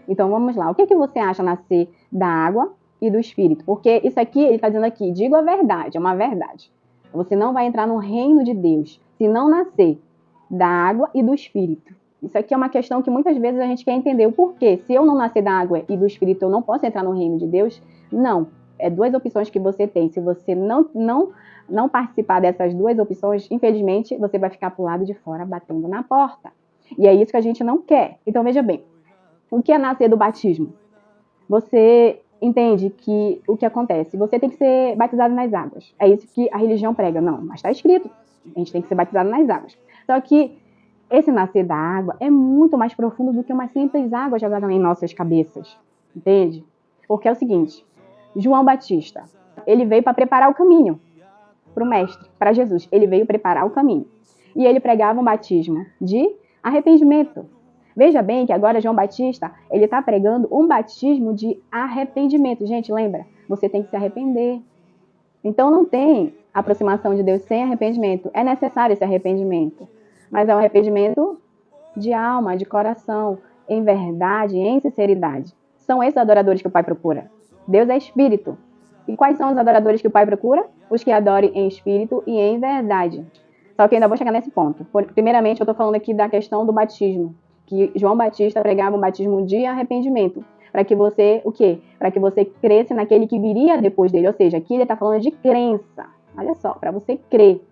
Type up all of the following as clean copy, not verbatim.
Então vamos lá, o que você acha nascer da água e do Espírito? Porque isso aqui, ele está dizendo aqui, digo a verdade, é uma verdade. Você não vai entrar no reino de Deus se não nascer da água e do Espírito. Isso aqui é uma questão que muitas vezes a gente quer entender o porquê. Se eu não nascer da água e do Espírito, eu não posso entrar no reino de Deus? Não. É duas opções que você tem. Se você não participar dessas duas opções, infelizmente, você vai ficar pro lado de fora batendo na porta. E é isso que a gente não quer. Então, veja bem, o que é nascer do batismo? Você entende que o que acontece? Você tem que ser batizado nas águas. É isso que a religião prega. Não, mas está escrito. A gente tem que ser batizado nas águas. Só que esse nascer da água é muito mais profundo do que uma simples água jogada em nossas cabeças. Entende? Porque é o seguinte, João Batista, ele veio para preparar o caminho para o Mestre, para Jesus. Ele veio preparar o caminho. E ele pregava um batismo de arrependimento. Veja bem que agora João Batista, ele está pregando um batismo de arrependimento. Gente, lembra? Você tem que se arrepender. Então não tem aproximação de Deus sem arrependimento. É necessário esse arrependimento. Mas é um arrependimento de alma, de coração, em verdade, em sinceridade. São esses adoradores que o Pai procura. Deus é espírito. E quais são os adoradores que o Pai procura? Os que adorem em espírito e em verdade. Só que eu ainda vou chegar nesse ponto. Primeiramente, eu estou falando aqui da questão do batismo. Que João Batista pregava um batismo de arrependimento. Para que você, o quê? Para que você cresça naquele que viria depois dele. Ou seja, aqui ele está falando de crença. Olha só, para você crer.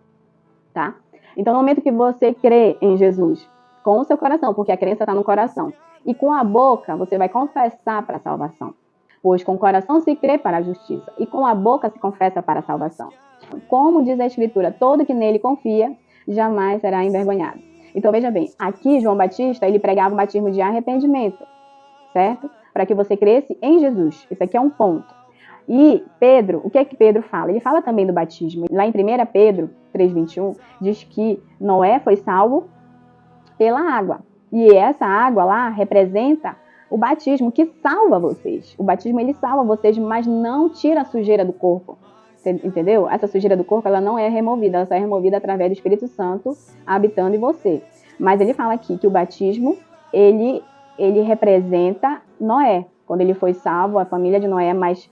Tá? Então, no momento que você crê em Jesus, com o seu coração, porque a crença está no coração, e com a boca você vai confessar para a salvação. Pois com o coração se crê para a justiça, e com a boca se confessa para a salvação. Como diz a Escritura, todo que nele confia jamais será envergonhado. Então, veja bem, aqui João Batista, ele pregava um batismo de arrependimento, certo? Para que você cresça em Jesus. Isso aqui é um ponto. E Pedro, o que é que Pedro fala? Ele fala também do batismo. Lá em 1 Pedro 3,21, diz que Noé foi salvo pela água. E essa água lá representa o batismo que salva vocês. O batismo, ele salva vocês, mas não tira a sujeira do corpo. Entendeu? Essa sujeira do corpo, ela não é removida. Ela só é removida através do Espírito Santo habitando em você. Mas ele fala aqui que o batismo, ele representa Noé. Quando ele foi salvo, a família de Noé mais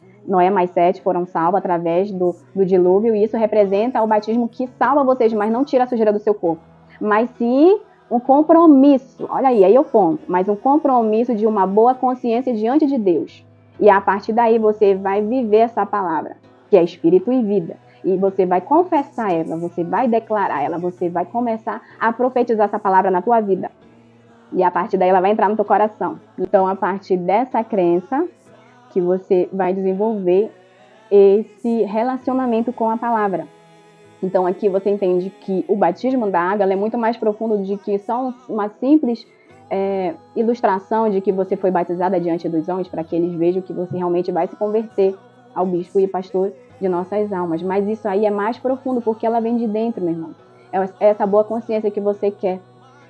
7 foram salvos através do dilúvio, e isso representa o batismo que salva vocês, mas não tira a sujeira do seu corpo. Mas sim um compromisso, olha aí é o ponto, mas um compromisso de uma boa consciência diante de Deus. E a partir daí você vai viver essa palavra, que é espírito e vida. E você vai confessar ela, você vai declarar ela, você vai começar a profetizar essa palavra na tua vida. E a partir daí ela vai entrar no teu coração. Então, a partir dessa crença, que você vai desenvolver esse relacionamento com a palavra. Então aqui você entende que o batismo da água é muito mais profundo de que só uma simples ilustração de que você foi batizada diante dos homens, para que eles vejam que você realmente vai se converter ao bispo e pastor de nossas almas. Mas isso aí é mais profundo, porque ela vem de dentro, meu irmão. É essa boa consciência que você quer.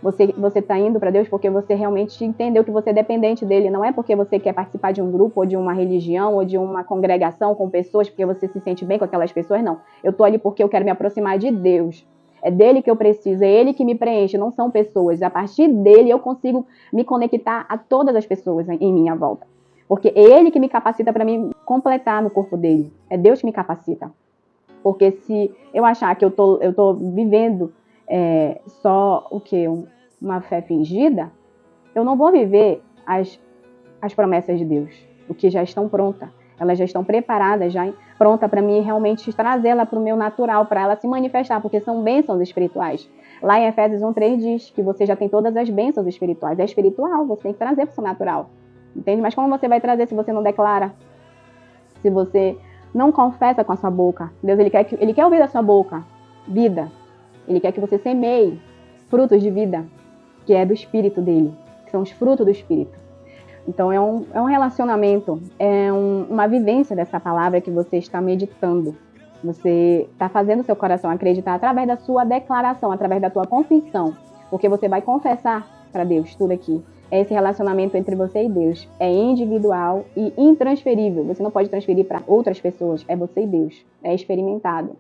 Você está indo para Deus porque você realmente entendeu que você é dependente dele. Não é porque você quer participar de um grupo, ou de uma religião, ou de uma congregação com pessoas, porque você se sente bem com aquelas pessoas, não. Eu estou ali porque eu quero me aproximar de Deus. É dele que eu preciso, é ele que me preenche, não são pessoas. A partir dele eu consigo me conectar a todas as pessoas em minha volta. Porque é ele que me capacita para me completar no corpo dele. É Deus que me capacita. Porque se eu achar que eu tô vivendo só o que? Uma fé fingida, eu não vou viver as promessas de Deus, o que já estão prontas. Elas já estão preparadas, já pronta para mim realmente trazê-la para o meu natural, para ela se manifestar, porque são bênçãos espirituais. Lá em Efésios 1:3 diz que você já tem todas as bênçãos espirituais. É espiritual, você tem que trazer para o seu natural. Entende? Mas como você vai trazer se você não declara? Se você não confessa com a sua boca? Deus, ele quer ouvir da sua boca vida. Ele quer que você semeie frutos de vida, que é do Espírito dele, que são os frutos do Espírito. Então, é um relacionamento, uma vivência dessa palavra que você está meditando. Você está fazendo o seu coração acreditar através da sua declaração, através da tua confissão, porque você vai confessar para Deus tudo aqui. É esse relacionamento entre você e Deus. É individual e intransferível. Você não pode transferir para outras pessoas. É você e Deus. É experimentado.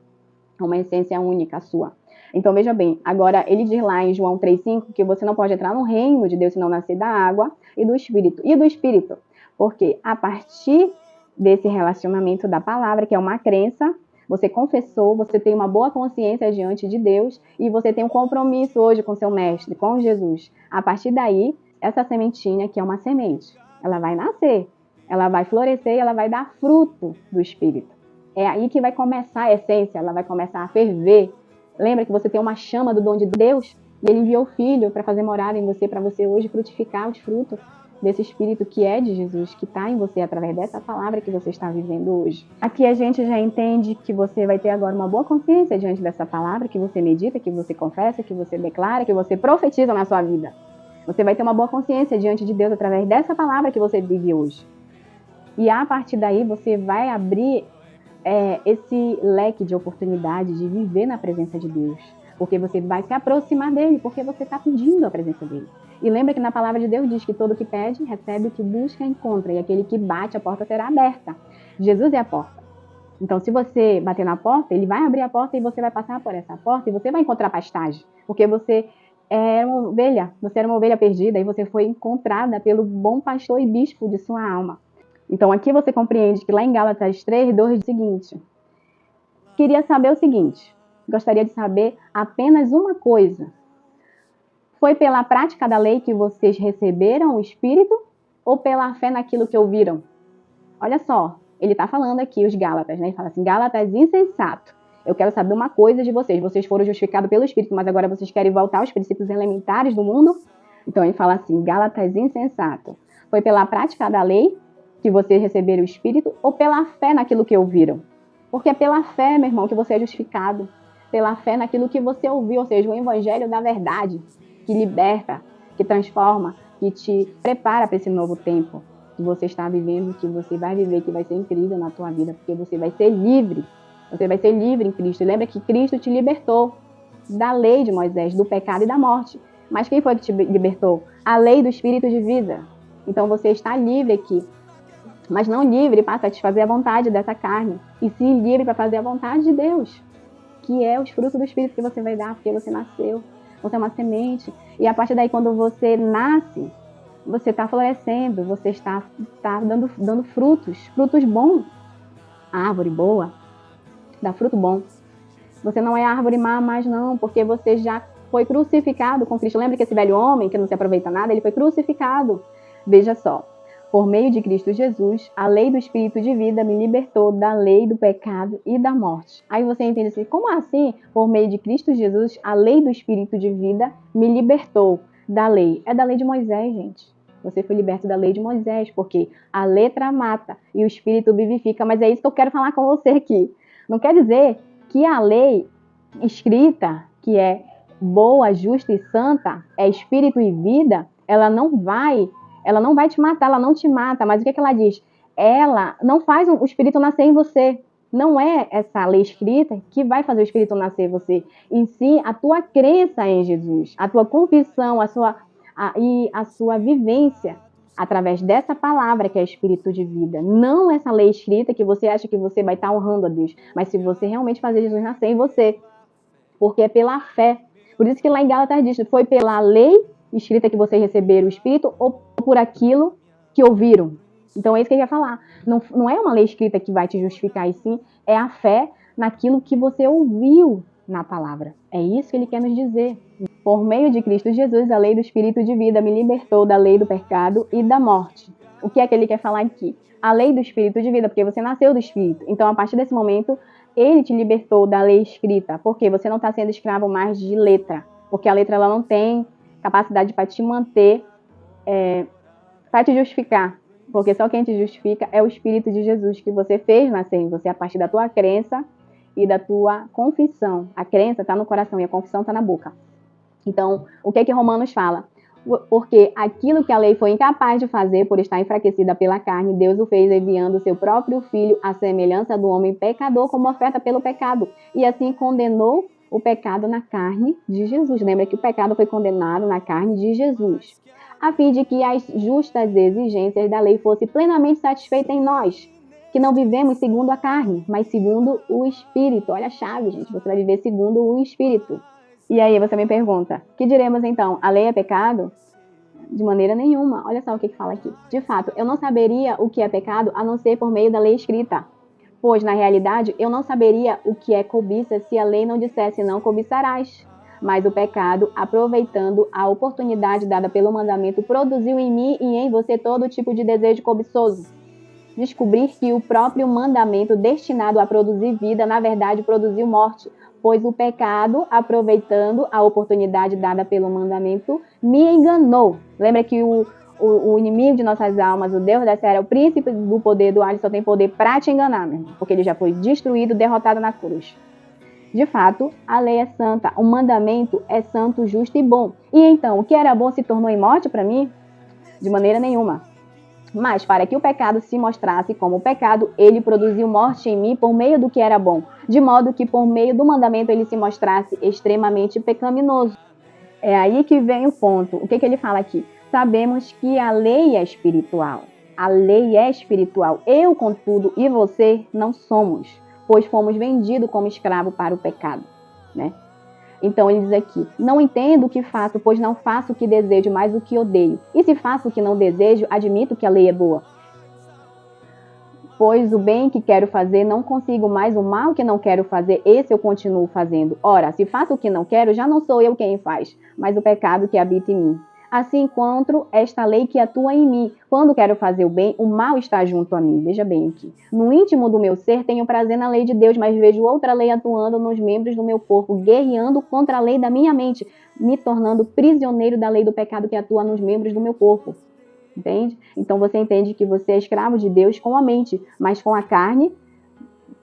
É uma essência única sua. Então, veja bem, agora ele diz lá em João 3,5 que você não pode entrar no reino de Deus se não nascer da água e do Espírito. E do Espírito, porque a partir desse relacionamento da palavra, que é uma crença, você confessou, você tem uma boa consciência diante de Deus e você tem um compromisso hoje com seu mestre, com Jesus. A partir daí, essa sementinha, que é uma semente, ela vai nascer, ela vai florescer e ela vai dar fruto do Espírito. É aí que vai começar a essência, ela vai começar a ferver. Lembra que você tem uma chama do dom de Deus? E Ele enviou o Filho para fazer morada em você, para você hoje frutificar os frutos desse Espírito que é de Jesus, que está em você através dessa palavra que você está vivendo hoje. Aqui a gente já entende que você vai ter agora uma boa consciência diante dessa palavra, que você medita, que você confessa, que você declara, que você profetiza na sua vida. Você vai ter uma boa consciência diante de Deus através dessa palavra que você vive hoje. E a partir daí você vai abrir esse leque de oportunidade de viver na presença de Deus. Porque você vai se aproximar dele, porque você está pedindo a presença dele. E lembra que na palavra de Deus diz que todo que pede, recebe, o que busca, encontra. E aquele que bate, a porta será aberta. Jesus é a porta. Então, se você bater na porta, ele vai abrir a porta e você vai passar por essa porta e você vai encontrar pastagem. Porque você era uma ovelha perdida e você foi encontrada pelo bom pastor e bispo de sua alma. Então, aqui você compreende que lá em Gálatas 3:2 diz o seguinte: queria saber o seguinte, gostaria de saber apenas uma coisa. Foi pela prática da lei que vocês receberam o Espírito ou pela fé naquilo que ouviram? Olha só, ele está falando aqui, os Gálatas, né? Ele fala assim, Gálatas insensato. Eu quero saber uma coisa de vocês. Vocês foram justificados pelo Espírito, mas agora vocês querem voltar aos princípios elementares do mundo? Então ele fala assim, Gálatas insensato. Foi pela prática da lei que vocês receberam o Espírito ou pela fé naquilo que ouviram? Porque é pela fé, meu irmão, que você é justificado. Pela fé naquilo que você ouviu, ou seja, o evangelho da verdade, que liberta, que transforma, que te prepara para esse novo tempo que você está vivendo, que você vai viver, que vai ser incrível na tua vida, porque você vai ser livre. Você vai ser livre em Cristo. Lembra que Cristo te libertou da lei de Moisés, do pecado e da morte. Mas quem foi que te libertou? A lei do Espírito de vida. Então você está livre aqui. Mas não livre para satisfazer a vontade dessa carne, e sim livre para fazer a vontade de Deus, que é os frutos do Espírito que você vai dar, porque você nasceu, você é uma semente, e a partir daí quando você nasce, você está florescendo, você está dando frutos bons, a árvore boa, dá fruto bom. Você não é árvore má mais não, porque você já foi crucificado com Cristo. Lembra que esse velho homem, que não se aproveita nada, ele foi crucificado. Veja só. Por meio de Cristo Jesus, a lei do Espírito de vida me libertou da lei do pecado e da morte. Aí você entende assim, como assim? Por meio de Cristo Jesus, a lei do Espírito de vida me libertou da lei. É da lei de Moisés, gente. Você foi liberto da lei de Moisés, porque a letra mata e o Espírito vivifica. Mas é isso que eu quero falar com você aqui. Não quer dizer que a lei escrita, que é boa, justa e santa, é Espírito e vida, ela não vai te matar, ela não te mata, mas o que ela diz? Ela não faz o Espírito nascer em você. Não é essa lei escrita que vai fazer o Espírito nascer em você. Em si, a tua crença em Jesus, a tua confissão, a sua vivência através dessa palavra que é Espírito de vida. Não essa lei escrita que você acha que você vai estar honrando a Deus, mas se você realmente fazer Jesus nascer em você. Porque é pela fé. Por isso que lá em Gálatas diz, foi pela lei escrita que vocês receberam o Espírito ou por aquilo que ouviram. Então é isso que ele vai falar. Não é uma lei escrita que vai te justificar, e sim é a fé naquilo que você ouviu na palavra. É isso que ele quer nos dizer. Por meio de Cristo Jesus, a lei do Espírito de vida me libertou da lei do pecado e da morte. O que é que ele quer falar aqui? A lei do Espírito de vida, porque você nasceu do Espírito. Então, a partir desse momento, ele te libertou da lei escrita, porque você não está sendo escravo mais de letra, porque a letra ela não tem capacidade para te manter, para te justificar, porque só quem te justifica é o Espírito de Jesus que você fez nascer em você a partir da tua crença e da tua confissão. A crença está no coração e a confissão está na boca. Então, o que é que Romanos fala? Porque aquilo que a lei foi incapaz de fazer por estar enfraquecida pela carne, Deus o fez enviando o seu próprio Filho à semelhança do homem pecador como oferta pelo pecado. E assim condenou o pecado na carne de Jesus. Lembra que o pecado foi condenado na carne de Jesus, a fim de que as justas exigências da lei fossem plenamente satisfeitas em nós, que não vivemos segundo a carne, mas segundo o Espírito. Olha a chave, gente. Você vai viver segundo o Espírito. E aí você me pergunta, que diremos então? A lei é pecado? De maneira nenhuma. Olha só o que fala aqui. De fato, eu não saberia o que é pecado a não ser por meio da lei escrita. Pois, na realidade, eu não saberia o que é cobiça se a lei não dissesse não cobiçarás. Mas o pecado, aproveitando a oportunidade dada pelo mandamento, produziu em mim e em você todo tipo de desejo cobiçoso. Descobrir que o próprio mandamento destinado a produzir vida, na verdade, produziu morte, pois o pecado, aproveitando a oportunidade dada pelo mandamento, me enganou. Lembra que o inimigo de nossas almas, o Deus dessa era, o príncipe do poder do ar, só tem poder para te enganar, meu irmão, porque ele já foi destruído, derrotado na cruz. De fato, a lei é santa, o mandamento é santo, justo e bom. E então, o que era bom se tornou em morte para mim? De maneira nenhuma. Mas, para que o pecado se mostrasse como pecado, ele produziu morte em mim por meio do que era bom, de modo que por meio do mandamento ele se mostrasse extremamente pecaminoso. É aí que vem o ponto. O que ele fala aqui? Sabemos que a lei é espiritual. A lei é espiritual. Eu, contudo, e você não somos, pois fomos vendidos como escravo para o pecado, né? Então ele diz aqui, não entendo o que faço, pois não faço o que desejo, mas o que odeio. E se faço o que não desejo, admito que a lei é boa. Pois o bem que quero fazer, não consigo mais, o mal que não quero fazer, esse eu continuo fazendo. Ora, se faço o que não quero, já não sou eu quem faz, mas o pecado que habita em mim. Assim encontro esta lei que atua em mim. Quando quero fazer o bem, o mal está junto a mim. Veja bem aqui. No íntimo do meu ser, tenho prazer na lei de Deus, mas vejo outra lei atuando nos membros do meu corpo, guerreando contra a lei da minha mente, me tornando prisioneiro da lei do pecado que atua nos membros do meu corpo. Entende? Então você entende que você é escravo de Deus com a mente, mas com a carne,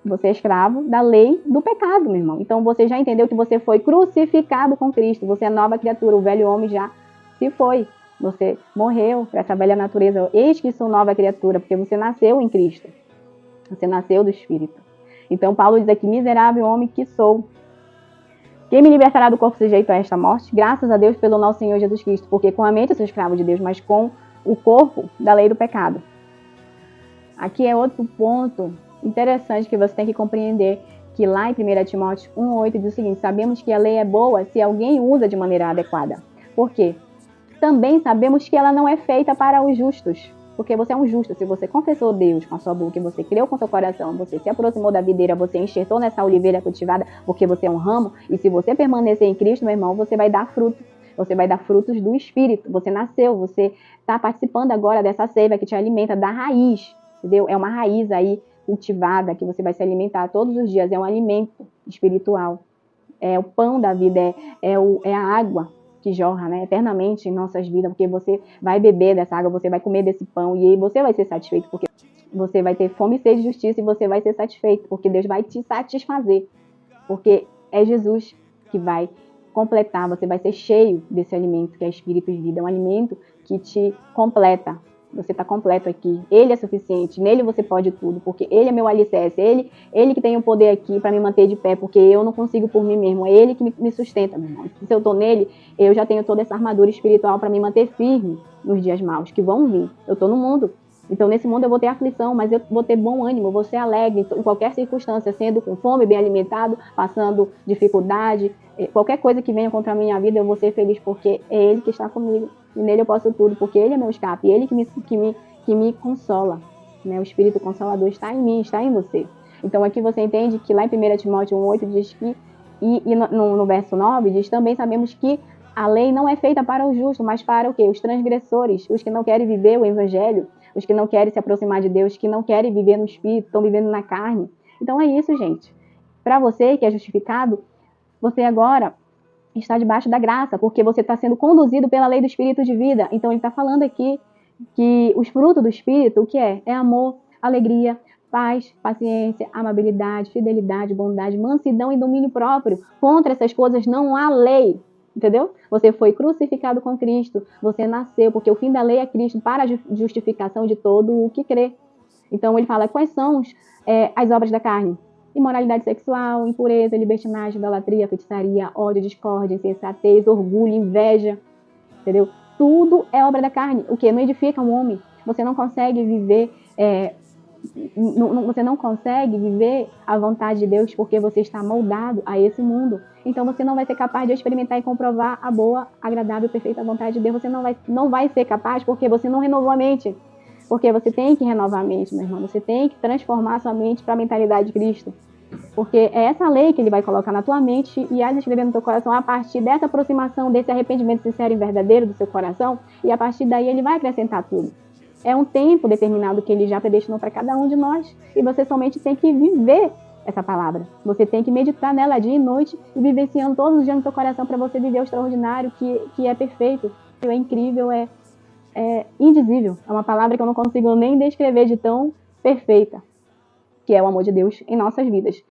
você é escravo da lei do pecado, meu irmão. Então você já entendeu que você foi crucificado com Cristo, você é nova criatura, o velho homem já se foi, você morreu para essa velha natureza. Eis que sou nova criatura, porque você nasceu em Cristo. Você nasceu do Espírito. Então Paulo diz aqui, miserável homem que sou. Quem me libertará do corpo sujeito a esta morte? Graças a Deus pelo nosso Senhor Jesus Cristo. Porque com a mente eu sou escravo de Deus, mas com o corpo da lei do pecado. Aqui é outro ponto interessante que você tem que compreender, que lá em 1 Timóteo 1,8 diz o seguinte, sabemos que a lei é boa se alguém usa de maneira adequada. Por quê? Também sabemos que ela não é feita para os justos, porque você é um justo. Se você confessou Deus com a sua boca, você creu com seu coração, você se aproximou da videira, você enxertou nessa oliveira cultivada, porque você é um ramo, e se você permanecer em Cristo, meu irmão, você vai dar fruto. Você vai dar frutos do Espírito. Você nasceu, você está participando agora dessa seiva que te alimenta da raiz, entendeu? É uma raiz aí cultivada que você vai se alimentar todos os dias. É um alimento espiritual. É o pão da vida, é a água que jorra, né, eternamente em nossas vidas, porque você vai beber dessa água, você vai comer desse pão e aí você vai ser satisfeito, porque você vai ter fome e sede de justiça e você vai ser satisfeito, porque Deus vai te satisfazer, porque é Jesus que vai completar, você vai ser cheio desse alimento que é espírito de vida, é um alimento que te completa. Você está completo aqui. Ele é suficiente. Nele você pode tudo, porque Ele é meu alicerce. Ele que tem o poder aqui para me manter de pé, porque eu não consigo por mim mesmo. É Ele que me sustenta, meu irmão. Se eu estou nele, eu já tenho toda essa armadura espiritual para me manter firme nos dias maus que vão vir. Eu estou no mundo. Então, nesse mundo eu vou ter aflição, mas eu vou ter bom ânimo, eu vou ser alegre em qualquer circunstância, sendo com fome, bem alimentado, passando dificuldade, qualquer coisa que venha contra a minha vida, eu vou ser feliz, porque é Ele que está comigo. E nele eu posso tudo, porque Ele é meu escape, Ele que me consola. Né? O Espírito Consolador está em mim, está em você. Então aqui você entende que lá em 1 Timóteo 1,8 diz que, e no verso 9 diz, também sabemos que a lei não é feita para o justo, mas para o quê? Os transgressores, os que não querem viver o Evangelho, os que não querem se aproximar de Deus, que não querem viver no Espírito, estão vivendo na carne. Então é isso, gente. Para você que é justificado, você agora está debaixo da graça, porque você está sendo conduzido pela lei do Espírito de vida. Então ele está falando aqui que os frutos do Espírito, o que é? É amor, alegria, paz, paciência, amabilidade, fidelidade, bondade, mansidão e domínio próprio. Contra essas coisas não há lei. Entendeu? Você foi crucificado com Cristo, você nasceu, porque o fim da lei é Cristo para a justificação de todo o que crê. Então ele fala quais são as obras da carne. Imoralidade sexual, impureza, libertinagem, idolatria, feitiçaria, ódio, discórdia, insensatez, orgulho, inveja, entendeu? Tudo é obra da carne, o que não edifica um homem. Você não consegue viver você não consegue viver a vontade de Deus porque você está moldado a esse mundo. Então você não vai ser capaz de experimentar e comprovar a boa, agradável e perfeita vontade de Deus. Você não vai ser capaz porque você não renovou a mente. Porque você tem que renovar a mente, meu irmão. Você tem que transformar a sua mente para a mentalidade de Cristo. Porque é essa lei que ele vai colocar na tua mente e as escrever no teu coração a partir dessa aproximação, desse arrependimento sincero e verdadeiro do seu coração. E a partir daí ele vai acrescentar tudo. É um tempo determinado que ele já predestinou para cada um de nós. E você somente tem que viver essa palavra. Você tem que meditar nela dia e noite e vivenciando todos os dias no seu coração para você viver o extraordinário que é perfeito, é incrível, é indizível. É uma palavra que eu não consigo nem descrever de tão perfeita, que é o amor de Deus em nossas vidas.